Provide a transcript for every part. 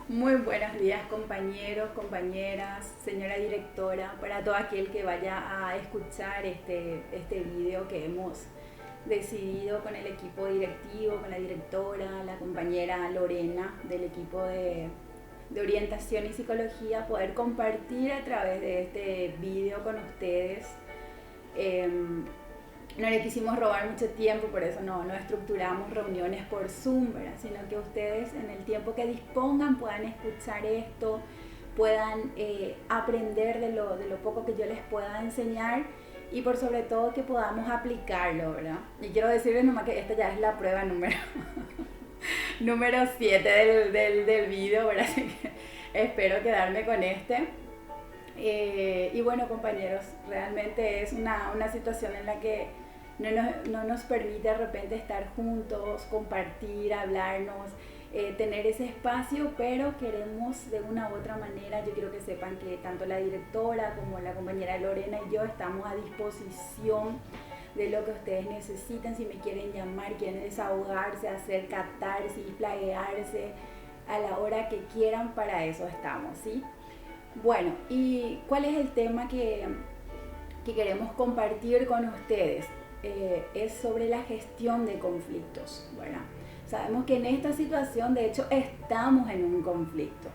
Muy buenos días compañeros, compañeras, señora directora, para todo aquel que vaya a escuchar este video que hemos decidido con el equipo directivo, con la directora, la compañera Lorena del equipo de orientación y psicología, poder compartir a través de este video con ustedes. No le quisimos robar mucho tiempo, por eso no estructuramos reuniones por Zoom, ¿verdad? Sino que ustedes en el tiempo que dispongan puedan escuchar esto, puedan aprender de lo poco que yo les pueda enseñar y por sobre todo que podamos aplicarlo, ¿verdad? Y quiero decirles nomás que esta ya es la prueba número 7 del video, ¿verdad? Así que espero quedarme con este. Y bueno, compañeros, realmente es una situación en la que no nos permite de repente estar juntos, compartir, hablarnos, tener ese espacio, pero queremos de una u otra manera. Yo quiero que sepan que tanto la directora como la compañera Lorena y yo estamos a disposición de lo que ustedes necesiten. Si me quieren llamar, quieren desahogarse, hacer catarsis, plaguearse, a la hora que quieran, para eso estamos, ¿sí? Bueno, ¿y cuál es el tema que queremos compartir con ustedes? Es sobre la gestión de conflictos, ¿verdad? Sabemos que en esta situación, de hecho, estamos en un conflicto.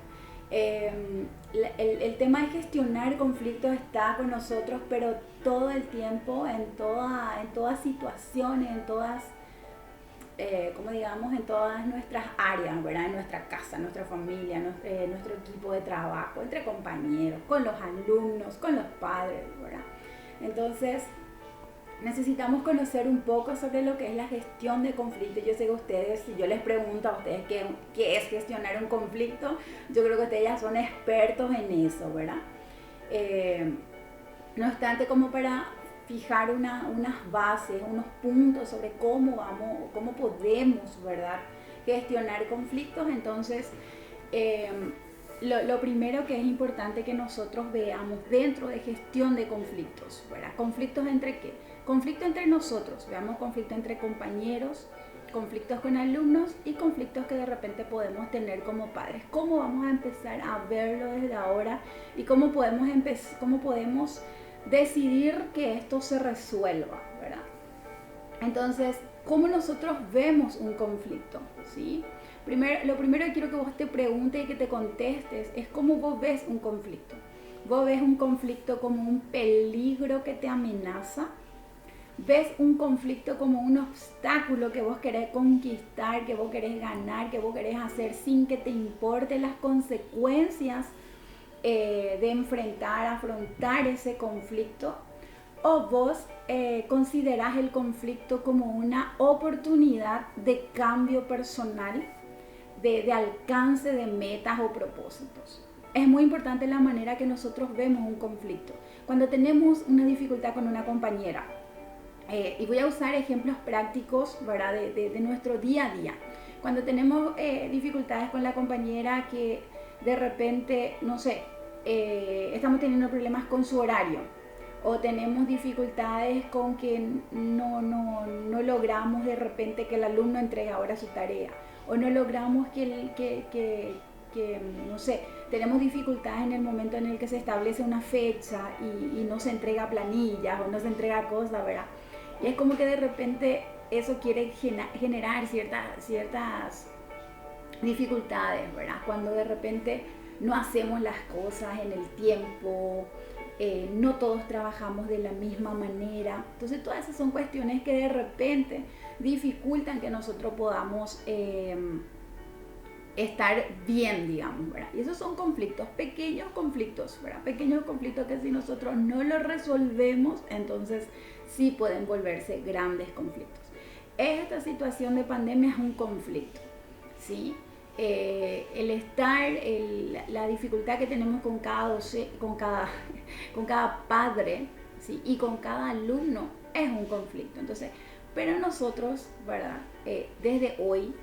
El tema de gestionar conflictos está con nosotros, pero todo el tiempo, en todas situaciones, en todas como digamos, en todas nuestras áreas, ¿verdad? En nuestra casa, nuestra familia, nuestro equipo de trabajo, entre compañeros, con los alumnos, con los padres, ¿verdad? Entonces, necesitamos conocer un poco sobre lo que es la gestión de conflictos. Yo sé que ustedes, si yo les pregunto a ustedes qué es gestionar un conflicto, yo creo que ustedes ya son expertos en eso, ¿verdad? No obstante, como para fijar unas bases, unos puntos sobre cómo podemos, ¿verdad?, gestionar conflictos. Entonces, lo primero que es importante que nosotros veamos dentro de gestión de conflictos, ¿verdad? ¿Conflictos entre qué? Conflicto entre nosotros, veamos conflicto entre compañeros, conflictos con alumnos y conflictos que de repente podemos tener como padres. ¿Cómo vamos a empezar a verlo desde ahora y cómo podemos decidir que esto se resuelva, ¿verdad? Entonces, ¿cómo nosotros vemos un conflicto? ¿Sí? Lo primero que quiero que vos te preguntes y que te contestes es cómo vos ves un conflicto. ¿Vos ves un conflicto como un peligro que te amenaza? ¿Ves un conflicto como un obstáculo que vos querés conquistar, que vos querés ganar, que vos querés hacer sin que te importen las consecuencias de afrontar ese conflicto? ¿O vos considerás el conflicto como una oportunidad de cambio personal, de alcance de metas o propósitos? Es muy importante la manera que nosotros vemos un conflicto. Cuando tenemos una dificultad con una compañera, y voy a usar ejemplos prácticos, ¿verdad?, de nuestro día a día. Cuando tenemos dificultades con la compañera que de repente, no sé, estamos teniendo problemas con su horario, o tenemos dificultades con que no logramos de repente que el alumno entregue ahora su tarea, o no logramos que no sé, tenemos dificultades en el momento en el que se establece una fecha y no se entrega planillas o no se entrega cosas, ¿verdad? Y es como que de repente eso quiere generar ciertas dificultades, ¿verdad? Cuando de repente no hacemos las cosas en el tiempo, no todos trabajamos de la misma manera. Entonces todas esas son cuestiones que de repente dificultan que nosotros podamos estar bien, digamos, ¿verdad? Y esos son conflictos, pequeños conflictos, ¿verdad? Pequeños conflictos que si nosotros no los resolvemos, entonces sí pueden volverse grandes conflictos. Esta situación de pandemia es un conflicto, ¿sí? La dificultad que tenemos con cada padre, ¿sí?, y con cada alumno es un conflicto. Entonces, pero nosotros, ¿verdad?, desde hoy,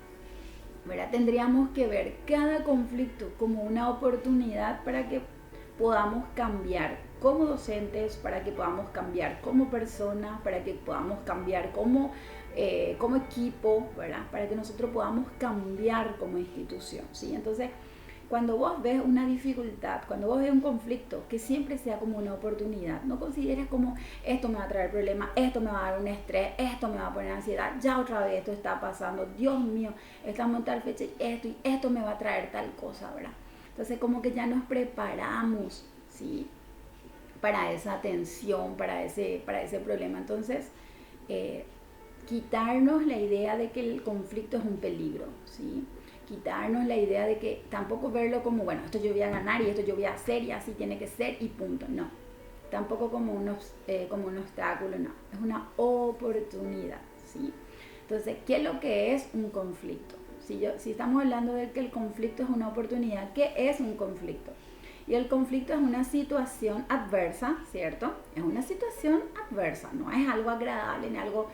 ¿verdad?, tendríamos que ver cada conflicto como una oportunidad para que podamos cambiar como docentes, para que podamos cambiar como personas, para que podamos cambiar como equipo, ¿verdad?, para que nosotros podamos cambiar como institución, ¿sí? Entonces, cuando vos ves una dificultad, cuando vos ves un conflicto, que siempre sea como una oportunidad. No consideres como esto me va a traer problemas, esto me va a dar un estrés, esto me va a poner ansiedad, ya otra vez esto está pasando, Dios mío, estamos en tal fecha y esto me va a traer tal cosa, ¿verdad? Entonces como que ya nos preparamos, ¿sí? Para esa tensión, para ese problema. Entonces, quitarnos la idea de que el conflicto es un peligro, ¿sí? Quitarnos la idea de que tampoco verlo como, bueno, esto yo voy a ganar y esto yo voy a hacer y así tiene que ser y punto, no. Tampoco como un obstáculo, no. Es una oportunidad, ¿sí? Entonces, ¿qué es lo que es un conflicto? Si estamos hablando de que el conflicto es una oportunidad, ¿qué es un conflicto? Y el conflicto es una situación adversa, ¿cierto? Es una situación adversa, no es algo agradable, ni algo,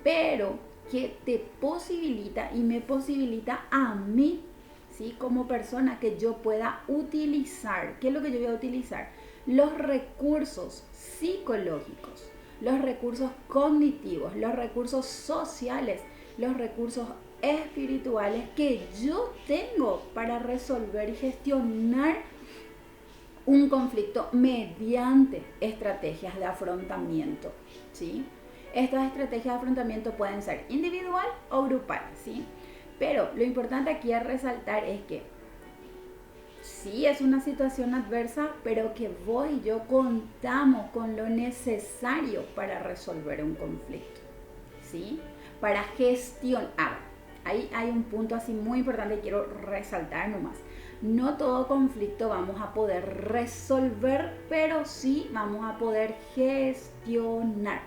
pero que te posibilita y me posibilita a mí, ¿sí? Como persona, que yo pueda utilizar. ¿Qué es lo que yo voy a utilizar? Los recursos psicológicos, los recursos cognitivos, los recursos sociales, los recursos espirituales que yo tengo para resolver y gestionar un conflicto mediante estrategias de afrontamiento, ¿sí? Estas estrategias de afrontamiento pueden ser individual o grupal, ¿sí? Pero lo importante aquí a resaltar es que sí es una situación adversa, pero que vos y yo contamos con lo necesario para resolver un conflicto, ¿sí? Para gestionar. Ahí hay un punto así muy importante que quiero resaltar nomás. No todo conflicto vamos a poder resolver, pero sí vamos a poder gestionar,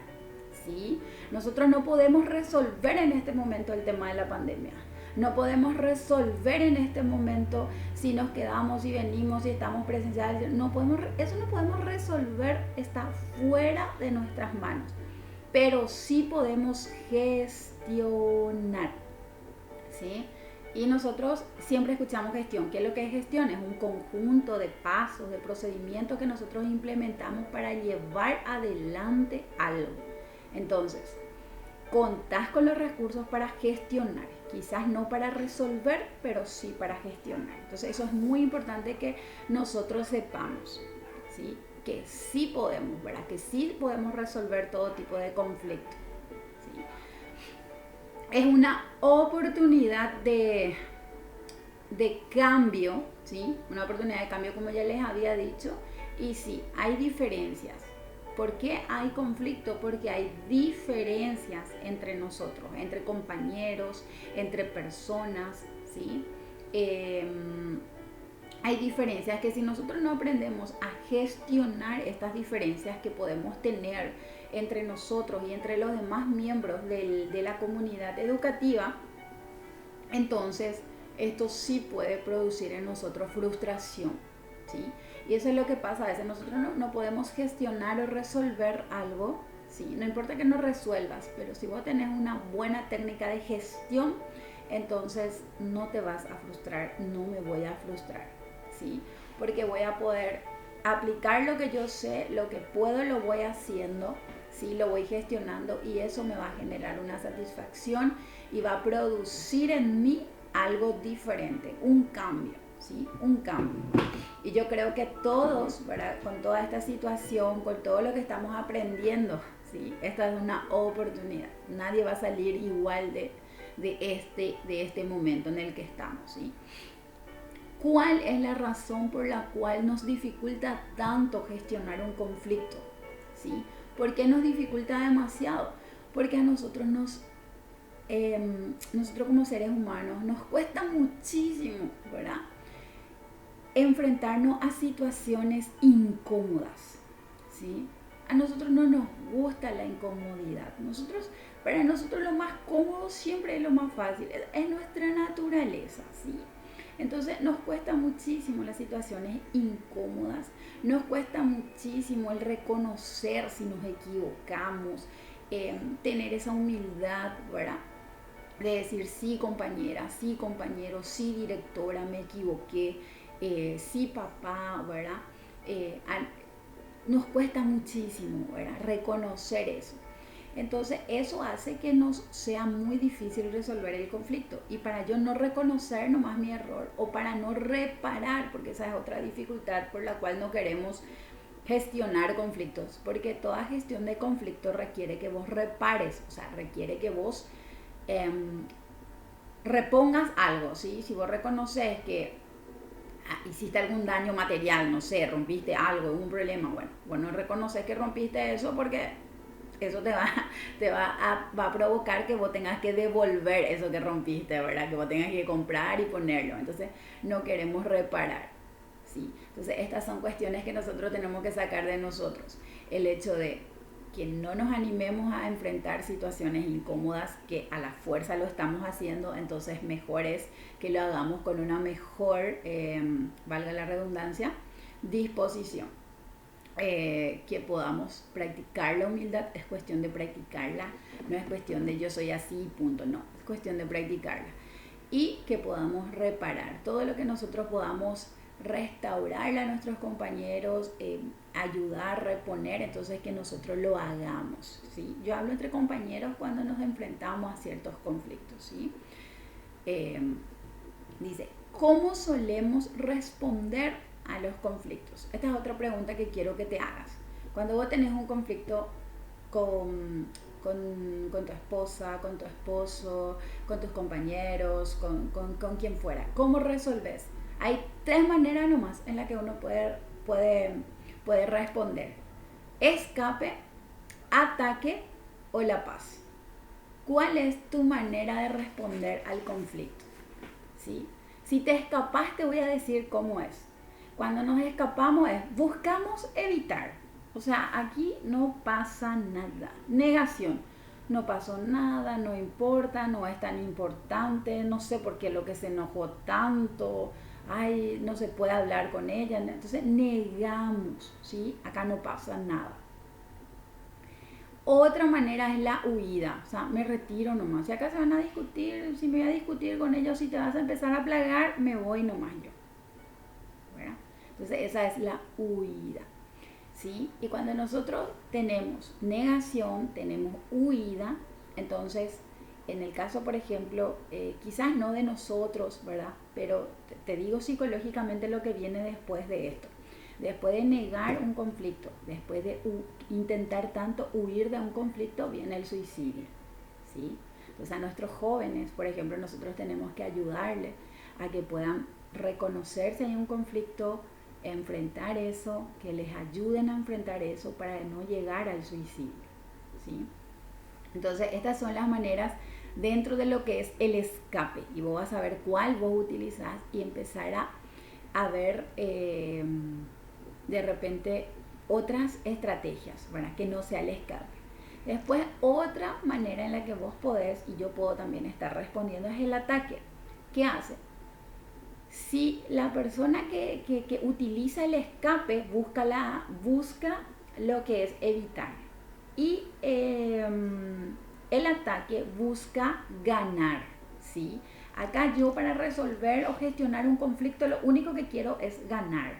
¿sí? Nosotros no podemos resolver en este momento el tema de la pandemia. No podemos resolver en este momento si nos quedamos y venimos y estamos presenciales. Eso no podemos resolver, está fuera de nuestras manos. Pero sí podemos gestionar, ¿sí? Y nosotros siempre escuchamos gestión. ¿Qué es lo que es gestión? Es un conjunto de pasos, de procedimientos que nosotros implementamos para llevar adelante algo. Entonces, contás con los recursos para gestionar. Quizás no para resolver, pero sí para gestionar. Entonces, eso es muy importante que nosotros sepamos, ¿sí? Que sí podemos, ¿verdad? Que sí podemos resolver todo tipo de conflicto, ¿sí? Es una oportunidad de cambio, ¿sí? Una oportunidad de cambio, como ya les había dicho. Y sí, hay diferencias. ¿Por qué hay conflicto? Porque hay diferencias entre nosotros, entre compañeros, entre personas, ¿sí? Hay diferencias que si nosotros no aprendemos a gestionar estas diferencias que podemos tener entre nosotros y entre los demás miembros de la comunidad educativa, entonces esto sí puede producir en nosotros frustración, ¿sí? Y eso es lo que pasa, a veces nosotros no podemos gestionar o resolver algo, ¿sí? No importa que no resuelvas, pero si vos tenés una buena técnica de gestión, entonces no te vas a frustrar, no me voy a frustrar, ¿sí? Porque voy a poder aplicar lo que yo sé, lo que puedo lo voy haciendo, ¿sí? Lo voy gestionando y eso me va a generar una satisfacción y va a producir en mí algo diferente, un cambio, ¿sí? Un cambio. Y yo creo que todos, ¿verdad? Con toda esta situación, con todo lo que estamos aprendiendo, ¿sí? Esta es una oportunidad. Nadie va a salir igual de este momento en el que estamos, ¿sí? ¿Cuál es la razón por la cual nos dificulta tanto gestionar un conflicto? ¿Sí? ¿Por qué nos dificulta demasiado? Porque a nosotros nosotros como seres humanos nos cuesta muchísimo, ¿verdad? Enfrentarnos a situaciones incómodas, ¿sí? A nosotros no nos gusta la incomodidad. Para nosotros lo más cómodo siempre es lo más fácil. Es nuestra naturaleza, ¿sí? Entonces nos cuesta muchísimo las situaciones incómodas. Nos cuesta muchísimo el reconocer si nos equivocamos, tener esa humildad, ¿verdad? De decir, sí compañera, sí compañero, sí directora, me equivoqué, sí papá, ¿verdad? Nos cuesta muchísimo, ¿verdad? Reconocer eso. Entonces eso hace que nos sea muy difícil resolver el conflicto. Y para yo no reconocer nomás mi error o para no reparar, porque esa es otra dificultad por la cual no queremos gestionar conflictos, porque toda gestión de conflictos requiere que vos repares, o sea, requiere que vos repongas algo, ¿sí? Si vos reconoces que hiciste algún daño material, no sé, rompiste algo, un problema, bueno, reconoces que rompiste eso porque eso va a provocar que vos tengas que devolver eso que rompiste, ¿verdad? Que vos tengas que comprar y ponerlo. Entonces, no queremos reparar, ¿sí? Entonces, estas son cuestiones que nosotros tenemos que sacar de nosotros. El hecho de que no nos animemos a enfrentar situaciones incómodas, que a la fuerza lo estamos haciendo, entonces mejor es que lo hagamos con una mejor, valga la redundancia, disposición. Que podamos practicar la humildad, es cuestión de practicarla, no es cuestión de yo soy así, punto, no, es cuestión de practicarla. Y que podamos reparar todo lo que nosotros podamos restaurarle a nuestros compañeros, ayudar, reponer, entonces que nosotros lo hagamos, ¿sí? Yo hablo entre compañeros cuando nos enfrentamos a ciertos conflictos, ¿sí? Dice, ¿cómo solemos responder a los conflictos? Esta es otra pregunta que quiero que te hagas. Cuando vos tenés un conflicto con tu esposa, con tu esposo, con tus compañeros, con quien fuera, ¿cómo resolves? Hay 3 maneras nomás en las que uno puede responder: escape, ataque o la paz. ¿Cuál es tu manera de responder al conflicto? ¿Sí? Si te escapas, te voy a decir cómo es. Cuando nos escapamos buscamos evitar. O sea, aquí no pasa nada. Negación. No pasó nada, no importa, no es tan importante, no sé por qué lo que se enojó tanto, ay, no se puede hablar con ella. Entonces negamos, ¿sí? Acá no pasa nada. Otra manera es la huida, o sea, me retiro nomás. Si acá se van a discutir, si me voy a discutir con ellos, si te vas a empezar a plagar, me voy nomás yo. ¿Verdad? Entonces esa es la huida, ¿sí? Y cuando nosotros tenemos negación, tenemos huida, entonces en el caso, por ejemplo, quizás no de nosotros, ¿verdad? Pero te digo psicológicamente lo que viene después de esto. Después de negar un conflicto, después de intentar tanto huir de un conflicto, viene el suicidio, ¿sí? Entonces a nuestros jóvenes, por ejemplo, nosotros tenemos que ayudarles a que puedan reconocerse en un conflicto, enfrentar eso, que les ayuden a enfrentar eso para no llegar al suicidio, ¿sí? Entonces estas son las maneras dentro de lo que es el escape, y vos vas a ver cuál vos utilizás y empezar a ver de repente otras estrategias, ¿verdad? Que no sea el escape. Después, otra manera en la que vos podés, y yo puedo también estar respondiendo, es el ataque. ¿Qué hace? Si la persona que utiliza el escape busca lo que es evitar, y el ataque busca ganar, ¿sí? Acá yo, para resolver o gestionar un conflicto, lo único que quiero es ganar.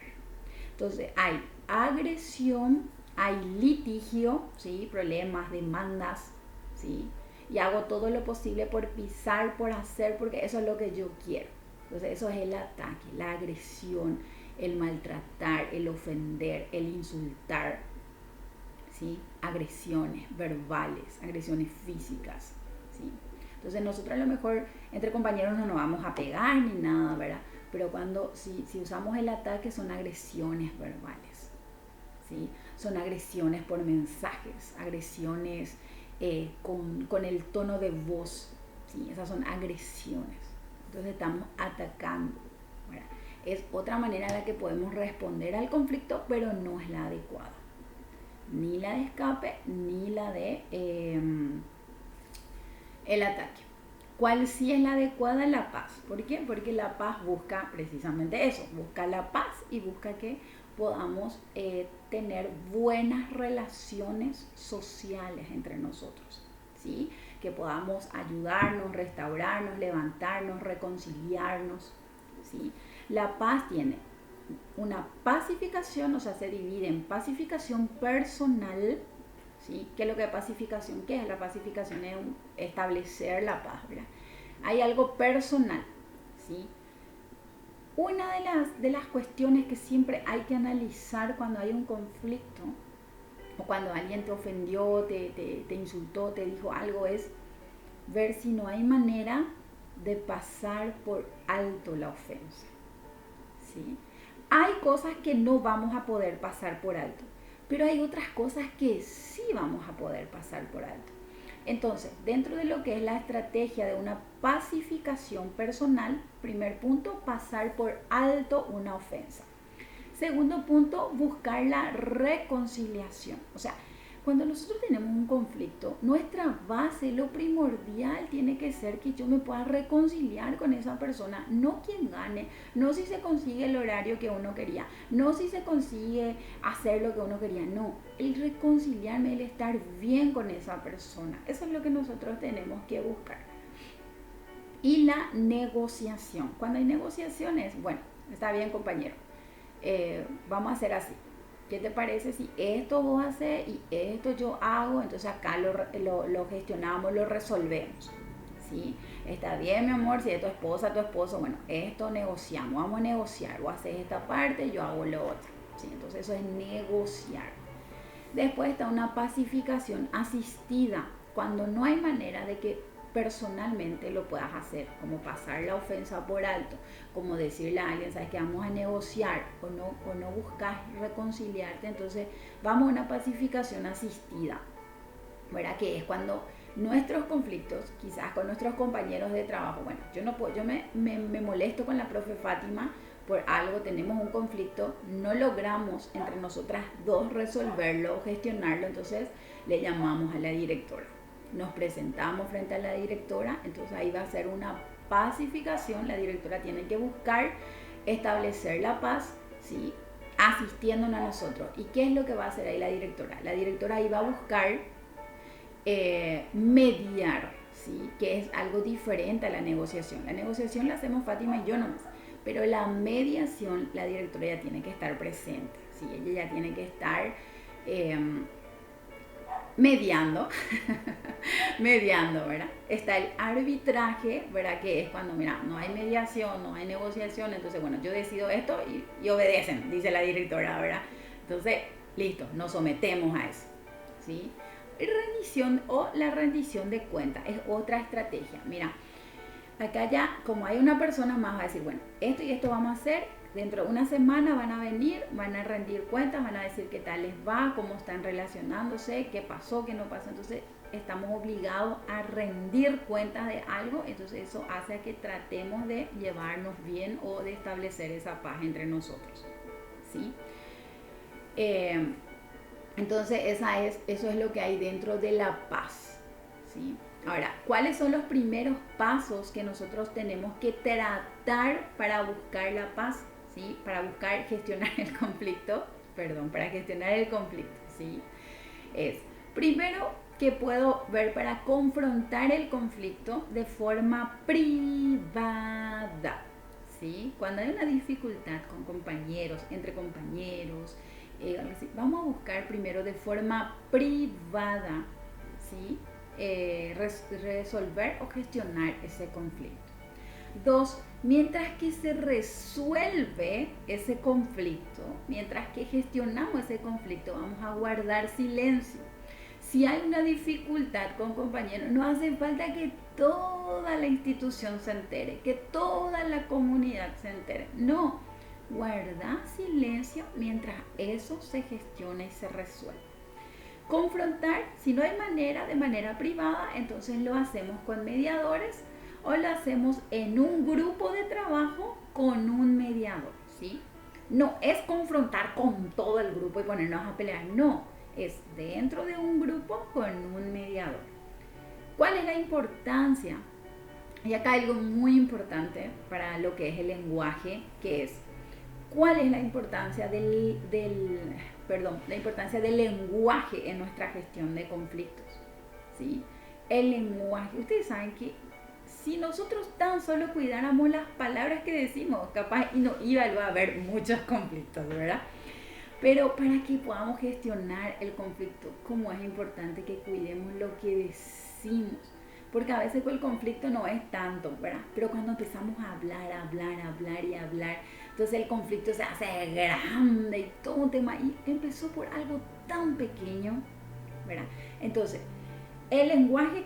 Entonces hay agresión, hay litigio, ¿sí? Problemas, demandas, ¿sí? Y hago todo lo posible por pisar, por hacer, porque eso es lo que yo quiero. Entonces eso es el ataque, la agresión, el maltratar, el ofender, el insultar, ¿sí? Agresiones verbales, agresiones físicas, ¿sí? Entonces nosotros a lo mejor entre compañeros no nos vamos a pegar ni nada, ¿verdad? Pero si usamos el ataque, son agresiones verbales, ¿sí? Son agresiones por mensajes, agresiones con el tono de voz, ¿sí? Esas son agresiones. Entonces estamos atacando, ¿verdad? Es otra manera en la que podemos responder al conflicto, pero no es la adecuada. Ni la de escape, ni la de el ataque. ¿Cuál sí es la adecuada? La paz. ¿Por qué? Porque la paz busca precisamente eso, busca la paz y busca que podamos tener buenas relaciones sociales entre nosotros, ¿sí? Que podamos ayudarnos, restaurarnos, levantarnos, reconciliarnos, ¿sí? La paz tiene una pacificación, o sea, se divide en pacificación personal, ¿sí? ¿Qué es lo que es pacificación? ¿Qué es la pacificación? Es establecer la paz, ¿verdad? Hay algo personal, ¿sí? Una de las cuestiones que siempre hay que analizar cuando hay un conflicto o cuando alguien te ofendió, te insultó, te dijo algo, es ver si no hay manera de pasar por alto la ofensa, ¿sí? Hay cosas que no vamos a poder pasar por alto, pero hay otras cosas que sí vamos a poder pasar por alto. Entonces, dentro de lo que es la estrategia de una pacificación personal, primer punto, pasar por alto una ofensa. Segundo punto, buscar la reconciliación. O sea, cuando nosotros tenemos un conflicto, nuestra base, lo primordial tiene que ser que yo me pueda reconciliar con esa persona, no quien gane, no si se consigue el horario que uno quería, no si se consigue hacer lo que uno quería, no, el reconciliarme, el estar bien con esa persona, eso es lo que nosotros tenemos que buscar. Y la negociación, cuando hay negociaciones, bueno, está bien compañero, vamos a hacer así. ¿Qué te parece si esto vos haces y esto yo hago? Entonces acá lo gestionamos, lo resolvemos, ¿sí? Está bien, mi amor, si es tu esposa, tu esposo, bueno, esto negociamos, vamos a negociar. Vos haces esta parte, yo hago lo otro, ¿sí? Entonces eso es negociar. Después está una pacificación asistida, cuando no hay manera de que personalmente lo puedas hacer, como pasar la ofensa por alto, como decirle a alguien, sabes que vamos a negociar o no buscas reconciliarte, entonces vamos a una pacificación asistida, ¿verdad? Que es cuando nuestros conflictos, quizás con nuestros compañeros de trabajo, bueno, yo no puedo, yo me molesto con la profe Fátima por algo, tenemos un conflicto, no logramos entre nosotras dos resolverlo, gestionarlo, entonces le llamamos a la directora. Nos presentamos frente a la directora, entonces ahí va a ser una pacificación, la directora tiene que buscar establecer la paz, ¿sí? Asistiéndonos a nosotros. ¿Y qué es lo que va a hacer ahí la directora? La directora ahí va a buscar mediar, ¿sí? Que es algo diferente a la negociación. La negociación la hacemos Fátima y yo nomás, pero la mediación, la directora ya tiene que estar presente, ¿sí? Ella ya tiene que estar mediando, mediando, ¿verdad? Está el arbitraje, ¿verdad? Que es cuando, mira, no hay mediación, no hay negociación, entonces, bueno, yo decido esto y obedecen, dice la directora, ¿verdad? Entonces, listo, nos sometemos a eso, ¿sí? Rendición o la rendición de cuentas es otra estrategia. Mira, acá ya, como hay una persona más, va a decir, bueno, esto y esto vamos a hacer. Dentro de una semana van a venir, van a rendir cuentas, van a decir qué tal les va, cómo están relacionándose, qué pasó, qué no pasó. Entonces estamos obligados a rendir cuentas de algo, entonces eso hace que tratemos de llevarnos bien o de establecer esa paz entre nosotros, ¿sí? Entonces eso es lo que hay dentro de la paz, ¿sí? Ahora, ¿cuáles son los primeros pasos que nosotros tenemos que tratar para buscar la paz? ¿Sí? Para buscar gestionar el conflicto, para gestionar el conflicto, ¿sí? Es, primero, que puedo ver para confrontar el conflicto de forma privada, ¿sí? Cuando hay una dificultad con compañeros, entre compañeros, vamos a buscar primero de forma privada, ¿sí? Resolver o gestionar ese conflicto. 2. Mientras que se resuelve ese conflicto, mientras que gestionamos ese conflicto, vamos a guardar silencio. Si hay una dificultad con compañeros, no hace falta que toda la institución se entere, que toda la comunidad se entere. No, guarda silencio mientras eso se gestiona y se resuelve. Confrontar, si no hay manera, de manera privada, entonces lo hacemos con mediadores o lo hacemos en un grupo de trabajo con un mediador, ¿sí? No es confrontar con todo el grupo y ponernos a pelear, no, es dentro de un grupo con un mediador. ¿Cuál es la importancia? Y acá hay algo muy importante para lo que es el lenguaje, que es, ¿cuál es la importancia la importancia del lenguaje en nuestra gestión de conflictos? ¿Sí? El lenguaje, ustedes saben que si nosotros tan solo cuidáramos las palabras que decimos, capaz y no iba a haber muchos conflictos, ¿verdad? Pero para que podamos gestionar el conflicto, como es importante que cuidemos lo que decimos. Porque a veces el conflicto no es tanto, ¿verdad? Pero cuando empezamos a hablar, entonces el conflicto se hace grande y todo un tema. Y empezó por algo tan pequeño, ¿verdad? Entonces, el lenguaje,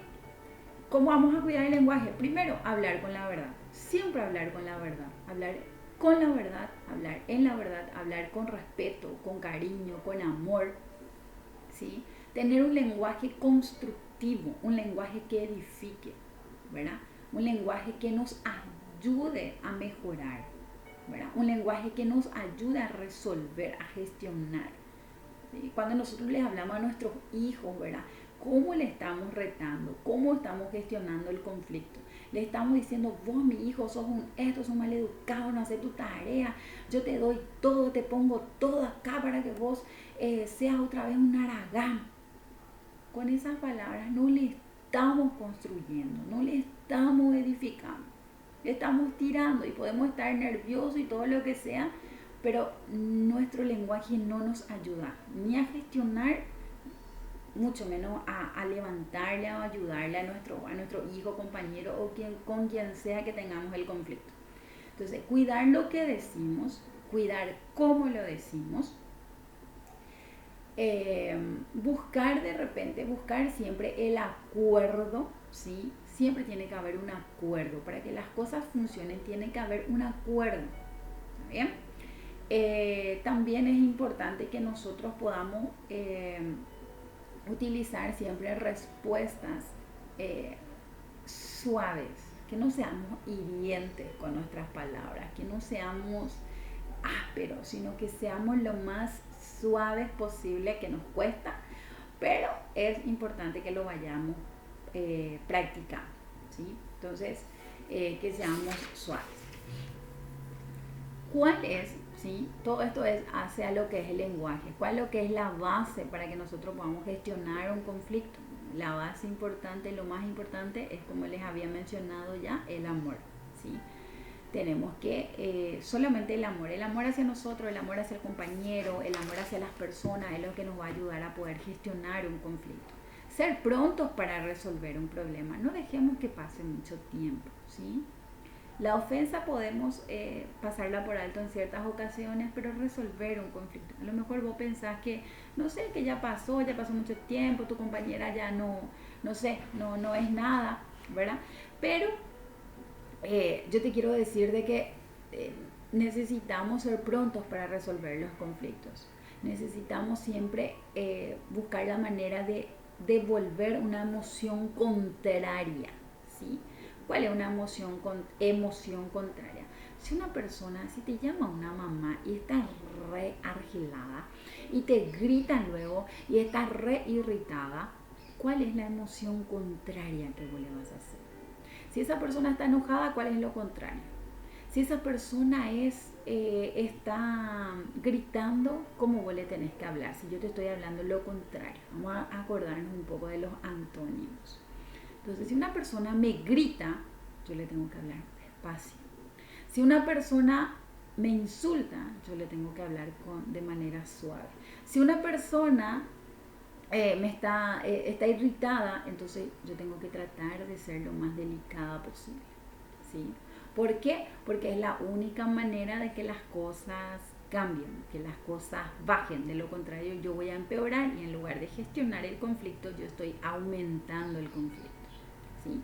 ¿cómo vamos a cuidar el lenguaje? Primero, hablar con la verdad. Siempre hablar con la verdad. Hablar con la verdad, hablar en la verdad, hablar con respeto, con cariño, con amor, ¿sí? Tener un lenguaje constructivo, un lenguaje que edifique, ¿verdad? Un lenguaje que nos ayude a mejorar, ¿verdad? Un lenguaje que nos ayude a resolver, a gestionar. ¿Sí? Cuando nosotros les hablamos a nuestros hijos, ¿verdad? ¿Cómo le estamos retando? ¿Cómo estamos gestionando el conflicto? Le estamos diciendo, vos mi hijo sos un maleducado, no haces tu tarea, yo te doy todo, te pongo todo acá para que vos seas otra vez un haragán. Con esas palabras no le estamos construyendo, no le estamos edificando, le estamos tirando y podemos estar nerviosos y todo lo que sea, pero nuestro lenguaje no nos ayuda ni a gestionar, mucho menos a levantarle, a ayudarle a nuestro hijo, compañero o con quien sea que tengamos el conflicto. Entonces, cuidar lo que decimos, cuidar cómo lo decimos, buscar siempre el acuerdo, ¿sí? Siempre tiene que haber un acuerdo. Para que las cosas funcionen tiene que haber un acuerdo. ¿Está bien? También es importante que nosotros podamos utilizar siempre respuestas suaves, que no seamos hirientes con nuestras palabras, que no seamos ásperos, sino que seamos lo más suaves posible, que nos cuesta, pero es importante que lo vayamos practicando, ¿sí? Entonces, que seamos suaves. ¿Cuál es? ¿Sí? Todo esto es hacia lo que es el lenguaje. ¿Cuál es lo que es la base para que nosotros podamos gestionar un conflicto? La base importante, lo más importante es, como les había mencionado ya, el amor, ¿sí? Tenemos que, solamente el amor hacia nosotros, el amor hacia el compañero, el amor hacia las personas es lo que nos va a ayudar a poder gestionar un conflicto. Ser prontos para resolver un problema, no dejemos que pase mucho tiempo, ¿sí? La ofensa podemos pasarla por alto en ciertas ocasiones, pero resolver un conflicto. A lo mejor vos pensás que, no sé, que ya pasó mucho tiempo, tu compañera ya no es nada, ¿verdad? Pero yo te quiero decir de que necesitamos ser prontos para resolver los conflictos. Necesitamos siempre buscar la manera de devolver una emoción contraria, ¿sí? ¿Cuál es una emoción contraria? Si una persona, si te llama una mamá y está re argilada y te grita luego y está re irritada, ¿cuál es la emoción contraria que vos le vas a hacer? Si esa persona está enojada, ¿cuál es lo contrario? Si esa persona está gritando, ¿cómo vos le tenés que hablar? Si yo te estoy hablando lo contrario. Vamos a acordarnos un poco de los antónimos. Entonces, si una persona me grita, yo le tengo que hablar despacio. Si una persona me insulta, yo le tengo que hablar de manera suave. Si una persona está irritada, entonces yo tengo que tratar de ser lo más delicada posible, ¿sí? ¿Por qué? Porque es la única manera de que las cosas cambien, que las cosas bajen. De lo contrario, yo voy a empeorar y en lugar de gestionar el conflicto, yo estoy aumentando el conflicto, ¿sí?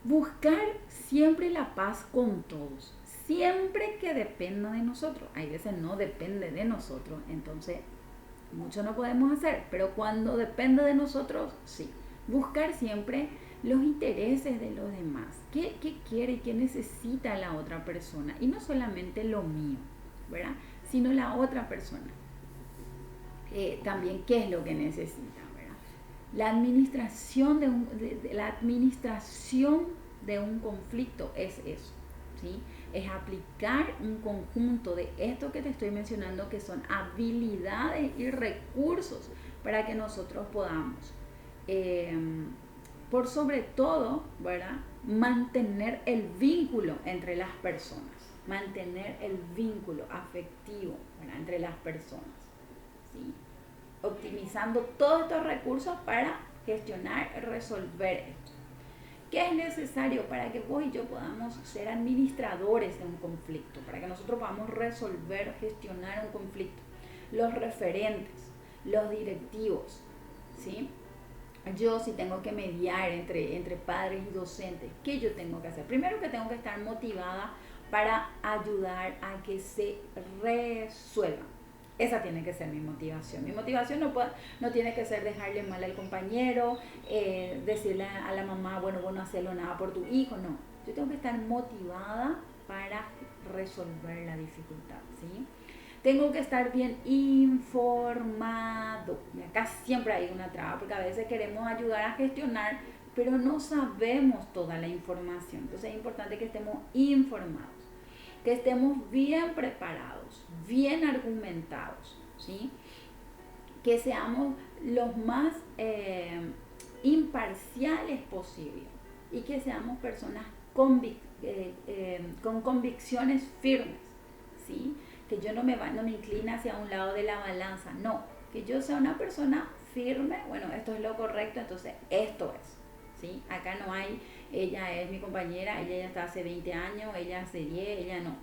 Buscar siempre la paz con todos, siempre que dependa de nosotros. Hay veces no depende de nosotros, entonces mucho no podemos hacer, pero cuando depende de nosotros, sí. Buscar siempre los intereses de los demás. ¿Qué quiere y qué necesita la otra persona? Y no solamente lo mío, ¿verdad? Sino la otra persona. También qué es lo que necesita, ¿verdad? La administración de un conflicto es eso, ¿sí? Es aplicar un conjunto de esto que te estoy mencionando, que son habilidades y recursos para que nosotros podamos, por sobre todo, ¿verdad?, mantener el vínculo entre las personas, mantener el vínculo afectivo, ¿verdad?, entre las personas. ¿sí? Optimizando todos estos recursos para gestionar y resolver esto. ¿Qué es necesario para que vos y yo podamos ser administradores de un conflicto? Para que nosotros podamos resolver, gestionar un conflicto. Los referentes, los directivos, ¿sí? Yo si tengo que mediar entre padres y docentes, ¿qué yo tengo que hacer? Primero que tengo que estar motivada para ayudar a que se resuelva. Esa tiene que ser mi motivación. Mi motivación no tiene que ser dejarle mal al compañero, decirle a la mamá, bueno, vos no hacerlo nada por tu hijo, no. Yo tengo que estar motivada para resolver la dificultad, ¿sí? Tengo que estar bien informado. Y acá siempre hay una traba, porque a veces queremos ayudar a gestionar, pero no sabemos toda la información. Entonces es importante que estemos informados, que estemos bien preparados, bien argumentados, ¿sí? Que seamos los más imparciales posible y que seamos personas con convicciones firmes, ¿sí? Que yo no me incline hacia un lado de la balanza, no, que yo sea una persona firme, bueno, esto es lo correcto, entonces esto es, ¿sí? Acá no hay, ella es mi compañera, ella ya está hace 20 años, ella hace 10, ella no.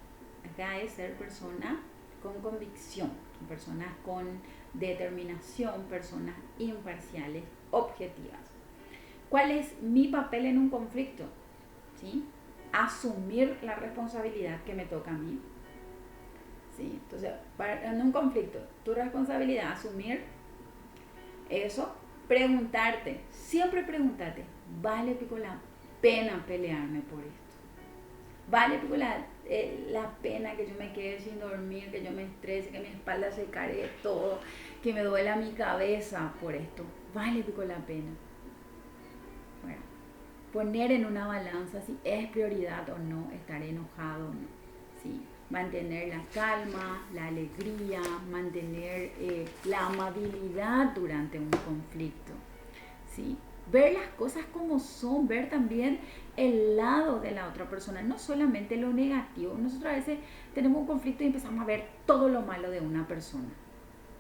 Acá es ser persona con convicción, personas con determinación, personas imparciales, objetivas. ¿Cuál es mi papel en un conflicto? ¿Sí? Asumir la responsabilidad que me toca a mí. ¿Sí? Entonces, en un conflicto, tu responsabilidad es asumir eso, preguntarte, siempre preguntarte, ¿vale pico la pena pelearme por esto? ¿Vale pico la pena que yo me quede sin dormir, que yo me estrese, que mi espalda se cargue todo, que me duela mi cabeza por esto? ¿Vale pico la pena? Bueno, poner en una balanza si es prioridad o no estar enojado o no, ¿sí? Mantener la calma, la alegría, mantener la amabilidad durante un conflicto, ¿sí? Ver las cosas como son, ver también el lado de la otra persona, no solamente lo negativo. Nosotros a veces tenemos un conflicto y empezamos a ver todo lo malo de una persona,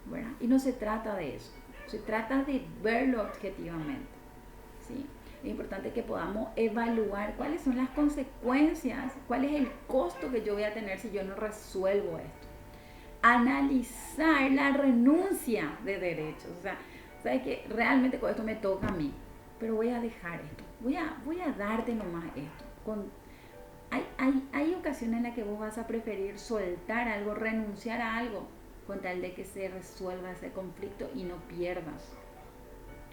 ¿verdad? Y no se trata de eso, se trata de verlo objetivamente, ¿sí? Es importante que podamos evaluar cuáles son las consecuencias, cuál es el costo que yo voy a tener si yo no resuelvo esto. Analizar la renuncia de derechos. O sea, ¿sabes qué? Realmente con esto me toca a mí, pero voy a dejar esto. Voy a darte nomás esto. Hay ocasiones en las que vos vas a preferir soltar algo, renunciar a algo, con tal de que se resuelva ese conflicto y no pierdas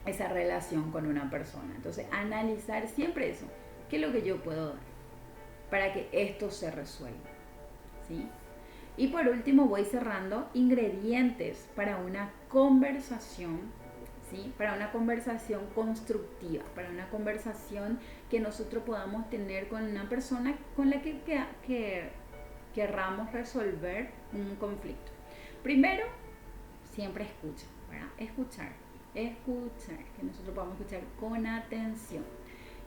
esa relación con una persona. Entonces, analizar siempre eso. ¿Qué es lo que yo puedo dar para que esto se resuelva? ¿Sí? Y por último, voy cerrando ingredientes para una conversación, ¿sí? Para una conversación constructiva, para una conversación que nosotros podamos tener con una persona con la que querramos resolver un conflicto. Primero, siempre escucha, ¿verdad? Escuchar, que nosotros podamos escuchar con atención,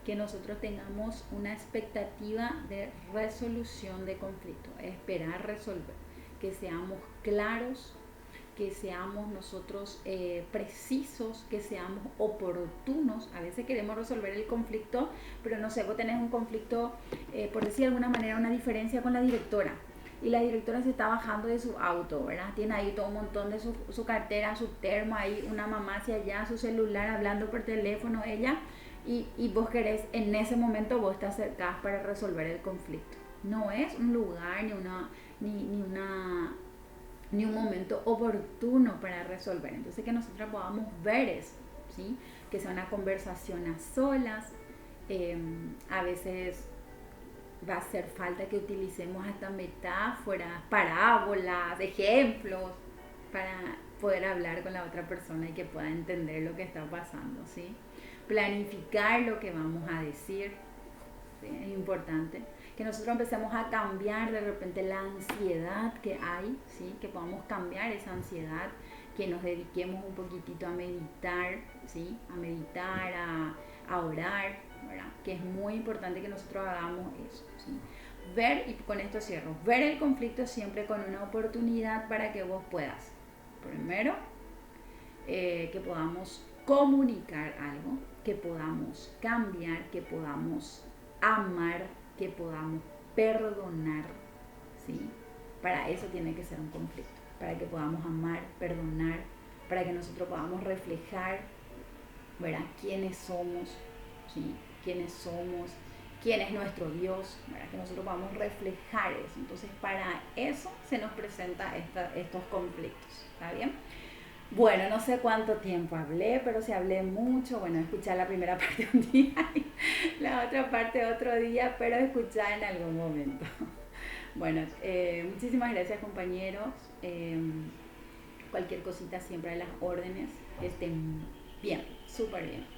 que nosotros tengamos una expectativa de resolución de conflicto, esperar resolver, que seamos claros, que seamos nosotros precisos, que seamos oportunos. A veces queremos resolver el conflicto, pero no sé, vos tenés un conflicto, por decir de alguna manera, una diferencia con la directora, y la directora se está bajando de su auto, ¿verdad? Tiene ahí todo un montón de su cartera, su termo, ahí una mamá hacia allá, su celular, hablando por teléfono, ella, y vos querés, en ese momento vos te acercás para resolver el conflicto. No es un lugar ni un momento oportuno para resolver. Entonces que nosotros podamos ver eso, ¿sí? Que sea una conversación a solas. A veces va a hacer falta que utilicemos hasta metáforas, parábolas, ejemplos, para poder hablar con la otra persona y que pueda entender lo que está pasando, ¿sí? Planificar lo que vamos a decir, ¿sí? Es importante que nosotros empecemos a cambiar de repente la ansiedad que hay, ¿sí? Que podamos cambiar esa ansiedad, que nos dediquemos un poquitito a meditar, ¿sí? A meditar, a orar, ¿verdad? Que es muy importante que nosotros hagamos eso, ¿sí? Ver, y con esto cierro, ver el conflicto siempre con una oportunidad para que vos puedas, primero, que podamos comunicar algo, que podamos cambiar, que podamos amar, que podamos perdonar, ¿sí? Para eso tiene que ser un conflicto, para que podamos amar, perdonar, para que nosotros podamos reflejar, ¿verdad? Quiénes somos, ¿sí? Quiénes somos, quién es nuestro Dios, ¿verdad? Que nosotros podamos reflejar eso. Entonces, para eso se nos presenta estos conflictos, ¿está bien? Bueno, no sé cuánto tiempo hablé, pero si hablé mucho, bueno, escuchar la primera parte un día y la otra parte otro día, pero escuchar en algún momento. Bueno, muchísimas gracias, compañeros. Cualquier cosita siempre a las órdenes. Que estén bien, súper bien.